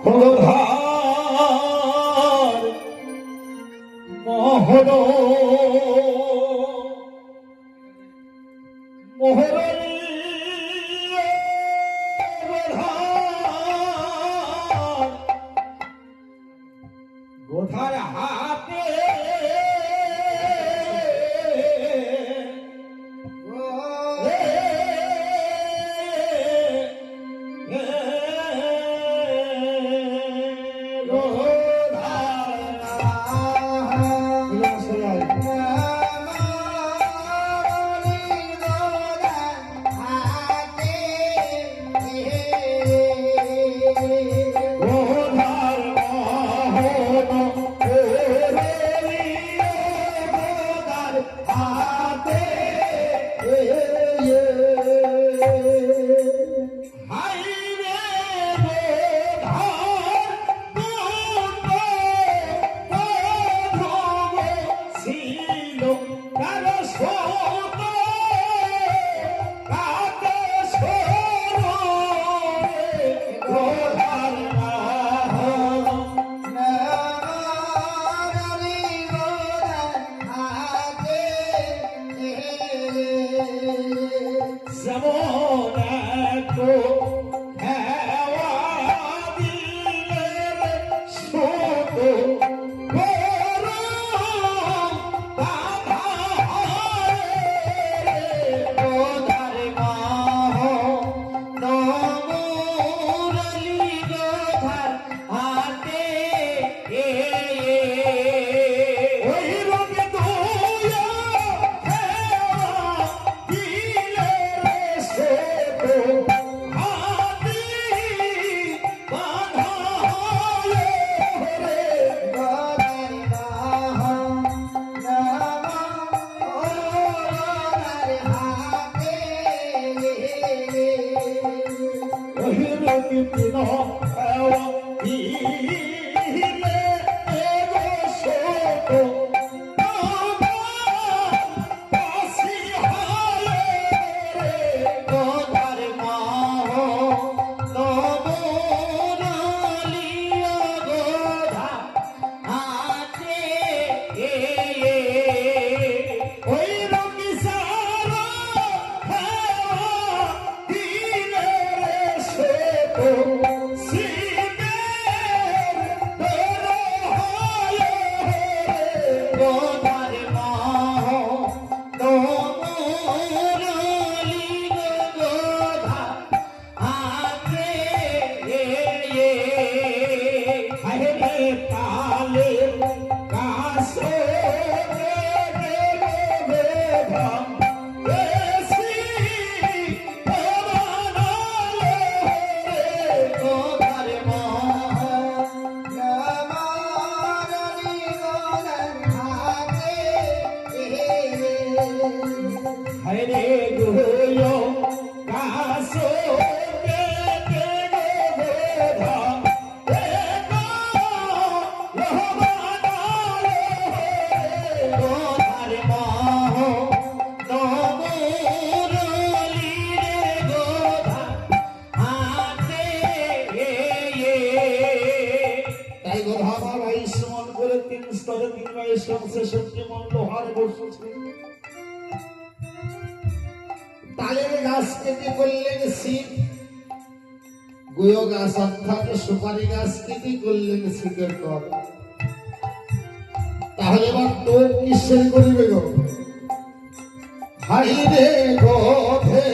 হলধার মোহর মোহরী গোধার হাতে তালের গাছ কেটে করলেন শীত, গুয় গাছ অর্থাৎ সুপারি গাছ কেটে করলেন শীতের তল। তাহলে এবার টোপ কিসের করিবে গো? হাইরে গোধে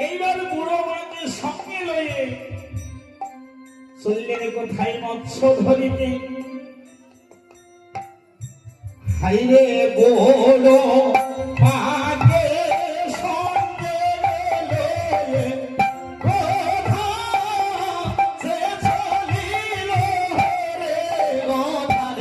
এইবার বুড়ো মাকে সঙ্গে লয়ে চললেন কোথায় মৎস্য ধরিতে। হাইরে বলো মাকে সঙ্গে লয়ে কোথা সে চলিল রে কোথার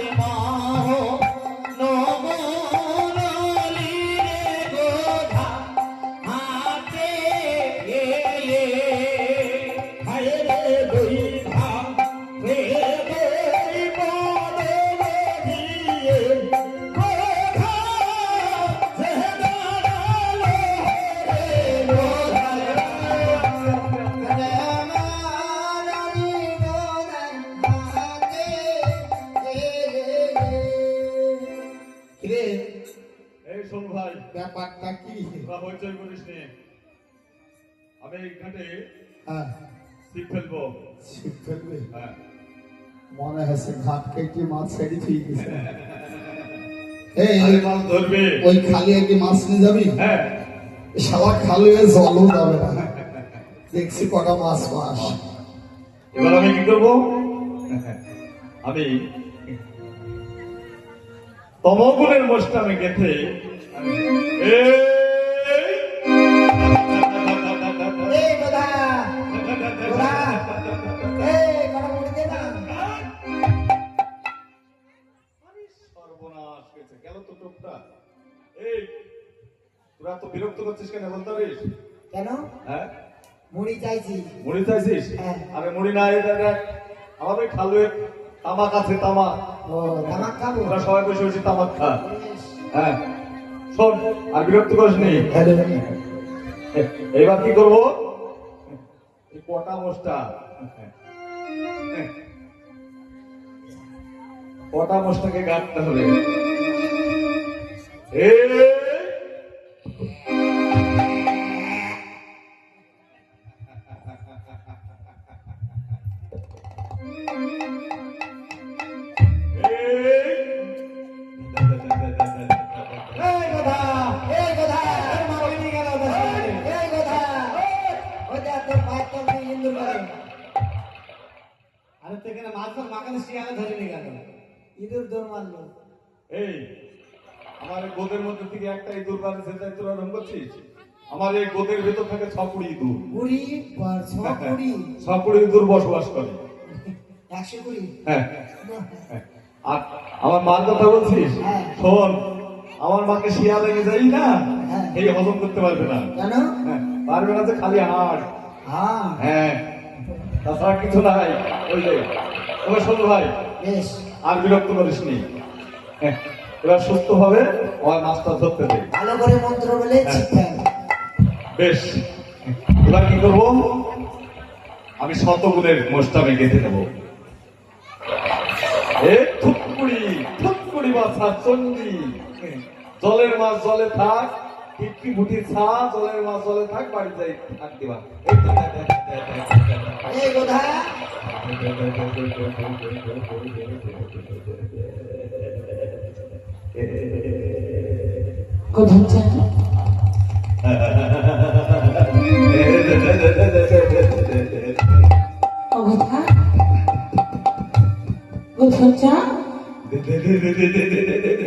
ব্যাপারটা কি? তোরা হইচই করিস নে, আমি এই ঘাটে হ্যাঁ ছিপ ফেলবো। ছিপ ফেলবে? হ্যাঁ, মনে হচ্ছে ঘাট কেটে মাছ ছেড়ে ঠিক গেছে। এই আরে মাছ ধরবে। ওই খালি কি মাছ নিয়ে যাবি? হ্যাঁ, শালা খালি হয়ে জলও যাবে না, দেখছি কটা মাছ পাস। এবার আমি কি করবো? আমি তমগুণের মোষটা আমি গেথে এই গোধা, গোধা, এই কটা মুড়ি দে না। সর্বনাশ হয়েছে গেল তো টোপটা। এই তোরা তো বিরক্ত করছিস কেন বলতে পারিস? কেন? হ্যাঁ, মুড়ি চাইছি। মুড়ি চাইছিস? হ্যাঁ। আরে মুড়ি না, এটা দেখ আমার ওই খালুয়ের তামাক আছে, তামাক। ও তামাক খাবো? তোরা সবাই বসে বসে তামাক খা। হ্যাঁ, শোন আর বিরক্ত করিস নি। এইবার কি করবো? এই কটা মোষটা, কটা মোষটাকে গাঁটতে হবে। এই গোধা, এই গোধা, মারবি নি কেন ওদের সাথে? এই গোধা, ওই দেখ তোর পায়ের তল দিয়ে ইন্দুর করে। আরে তো এখানে মাছ ধর মাখানে শিয়ালে ধরেনি কেন? ইঁদুর দৌড় মারলো। এই আমার এই গোদের মধ্যে থেকে একটা ইঁদুর বাড়ছে, তাই তোরা রং করছিস? আমার এই গোদের ভেতর থাকে ছপুরি ইঁদুর। কুড়ি পর ছ কুড়ি, ছপুরি ইঁদুর বসবাস করে। 120। হ্যাঁ, আর আমার মার কথা বলছিস? হ্যাঁ। শোন, আমার মাকে শিয়া লেগে যাই না, হ্যাঁ। এই হজম করতে পারবে না। কেন? হ্যাঁ, পারবে না যে খালি হাড়। হ্যাঁ হ্যাঁ, তাছাড়া কিছু নাই। ওই যে তবে শোন ভাই, বেশ, আর বিরক্ত করিস নি। হ্যাঁ, এবার সুস্থ ভাবে আমার মাছটা ধরতে দে। ভালো করে মন্ত্র বলে ছিপ ফেল। বেশ, এবার কি করবো? আমি শতগুণের মোষটা আমি গেঁথে নেবো। থুকুড়ি মাছা চন্ডি, জলের মাছ জলে থাক, টিপটি বুটি ছা, জলের মাছ জলে থাক, বাড়ি যাই থাক দিবা। এই গোধা, অবধা গোধা,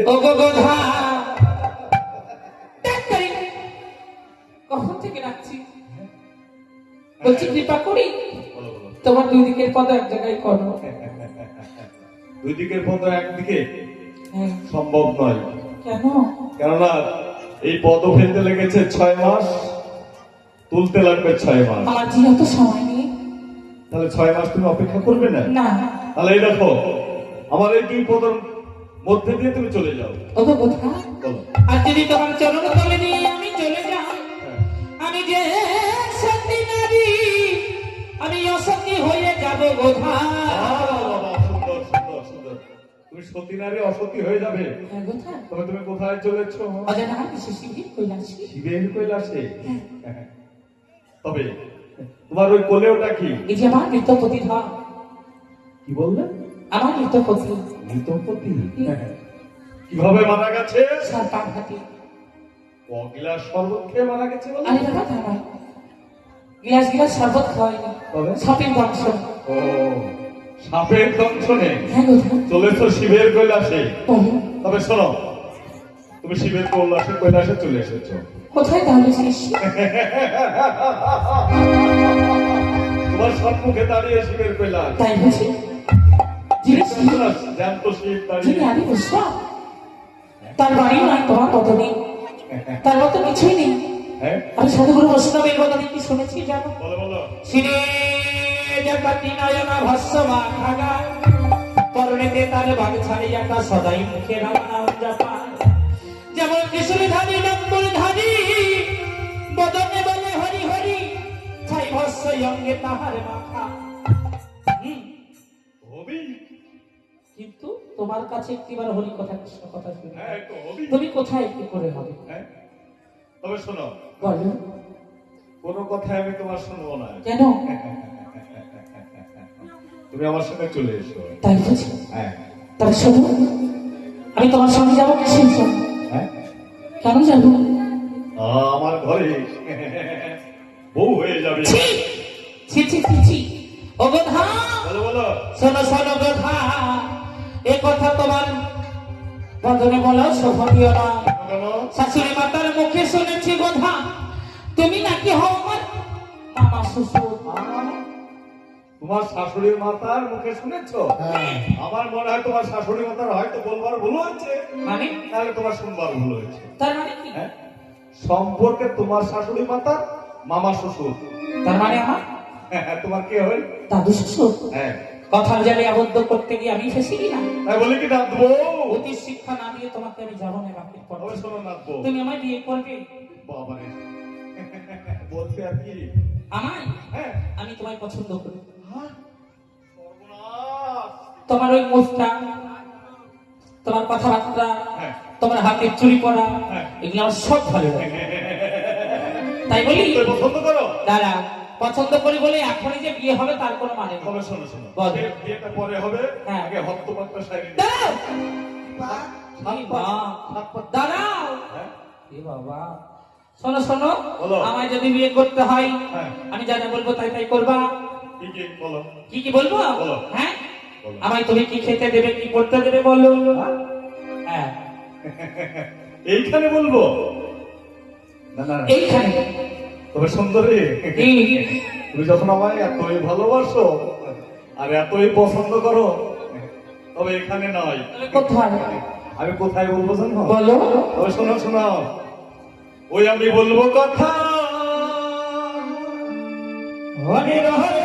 ও গোধা, কখন থেকে রাখছি? বলছি কৃপা করি তোমার দুই দিকের পদ এক জায়গায় করো। দুই দিকের পদ একদিকে হ্যাঁ, সম্ভব নয়। কেন? কেননা এই পদ ফেলতে লেগেছে 6 মাস, তুলতে লাগবে 6 মাস। আমার যে অত সময় নেই। তাহলে 6 মাস তুমি অপেক্ষা করবে না? না, তাহলে এই দেখো, আমার এই 2 পদের মধ্যে দিয়ে তুমি চলে যাও। ও গোধা, বলো। আর যদি তোমার চরণ তলে নিয়ে আমি চলে যাই, আমি যে সতী নারী, আমি অসতী হয়ে যাব গোধা। বাবা, সুন্দর সুন্দর সুন্দর। তুমি সতী নারী অসতী হয়ে যাবে? হ্যাঁ গোধা, তবে তুমি কোথায় চলেছো? অজানা বিশেষ শিবির কৈলাসী। শিবের কৈলাসে? তবে তোমার ওই কোলে ওটা কি? এই যে আমার মৃত প্রতিধা, কি বললে? আমার মৃত পতি মৃতপতি? কিভাবে মারা গেছে? সর্পাঘাতে। গিলাস শরবত খেয়ে মারা গেছে বলে? আরে বাবা তা নয়, গিলাস গিলাস শরবত খাওয়াইনি, তবে? সাপের বংশ। ও, সাপের দংশনে হ্যাঁ গোধা, চলেছো শিবের কৈলাসে? বলো তবে শোনো, তুমি শিবের কৈলাসে চলে এসেছো। কোথায় তাহলে শেষ? তোমার সম্মুখে দাঁড়িয়ে শিবের কৈলাস। তাই বুঝি? যিনি জ্যান্ত শিব যিনি দাঁড়িয়ে। আদি বিশ্বাস, তার বাড়ি নয় তোমার মতো নেই, তার মতো কিছুই নেই। হ্যাঁ, আমি সাধুগুরু বৈষ্ণবের কথা কি শুনেছি জানো? বলো বলো। শ্রী জগতি নয়না ভস্মা খাগা, পরনেতে তার বাগ ছাড়িয়া কা সদাই মুখে রাম নাম জপা, যেমন কিশোরধারী নম্বরধারী, বদনে বলে হরি হরি, ছাই ভস্ম অঙ্গে তাহার মাথা। হবি? কিন্তু তোমার কাছে একটিবার হরি কথা কৃষ্ণ কথা শুনে হ্যাঁ, তো হবি। তুমি কোথায় কি করে হবে? হ্যাঁ, তবে শোনো, বলো কোনো কথাই আমি তোমার শুনবো না। কেন? তুমি আমার সঙ্গে চলে এসো। তাই বুঝি? হ্যাঁ তবে শোনো, আমি তোমার সঙ্গে যাবো কিসের জন্য? হ্যাঁ, কেন যাবো? আমার ঘরে বউ হয়ে যাবে। ছি ছি ছি ছি ছি, ও গোধা, বলো বলো। শোনো শোনো গোধা, এ কথা তোমার বদনে বলা শোভনীয় না। কেন? শাশুড়ি মাতার মুখে শুনেছি গোধা, তুমি নাকি হও আমার মামা শ্বশুর। তোমার শাশুড়ির মাতার মুখে শুনেছো? হ্যাঁ। আমার মনে হয় তোমার শাশুড়ি মাতার হয়তো বলবার ভুল হয়েছে, মানে? তাহলে তোমার শুনবার ভুল হয়েছে। তার মানে কি? হ্যাঁ, সম্পর্কে তোমার শাশুড়ি মাতার মামা শ্বশুর। তার মানে আমার তোমার কে হয়? দাদু শ্বশুর। হ্যাঁ, কথার জালে আবদ্ধ করতে গিয়ে আমি ফেসে গেলাম। তাই বলে কি ডাকবো? অতি শিক্ষা না দিয়ে তোমাকে আমি যাবো না বাকি পর। তবে শোনো ডাকবো। তুমি আমায় বিয়ে করবে? বাবারে, বলতে আর কি? আমায়? হ্যাঁ, আমি তোমায় পছন্দ করি। সর্বনাশ। তোমার ওই মুখটা, তোমার কথাবার্তা, হ্যাঁ। তোমার হাতের চুরি পরা, হ্যাঁ। এগুলো আমার সব ভালো লাগে। তাই বলি তুমি পছন্দ করো? দাদা, পছন্দ করি বলে এখনই যে বিয়ে হবে তার কোনো মানে নেই। তবে শোনো শোনো, বল। বিয়েটা পরে হবে। হ্যাঁ। আগে হত্তপাতটা সারি। দাঁড়াও! সাত এই পাত, বাপ! সাত পাত। দাঁড়াও! হ্যাঁ? এ বাবা, শোনো শোনো, বলো। আমায় যদি বিয়ে করতে হয় হ্যাঁ। আমি যা যা বলবো তাই তাই করবা। কি কি বলো? কি কি বলবো? বলো। হ্যাঁ, বলো। আমায় তুমি কি খেতে দেবে, কি করতে দেবে বলো। হ্যাঁ, এইখানে বলবো? না না না। এইখানে। তবে সুন্দরী, এই, তুমি যখন আমায় এতই ভালোবাসো আর এতই পছন্দ করো, তবে এখানে নয়। তবে কোথায়? আমি কোথায় বলবো জানো? বলো। তবে শোনো শোনো, ওই আমি বলবো কথা হরে হরে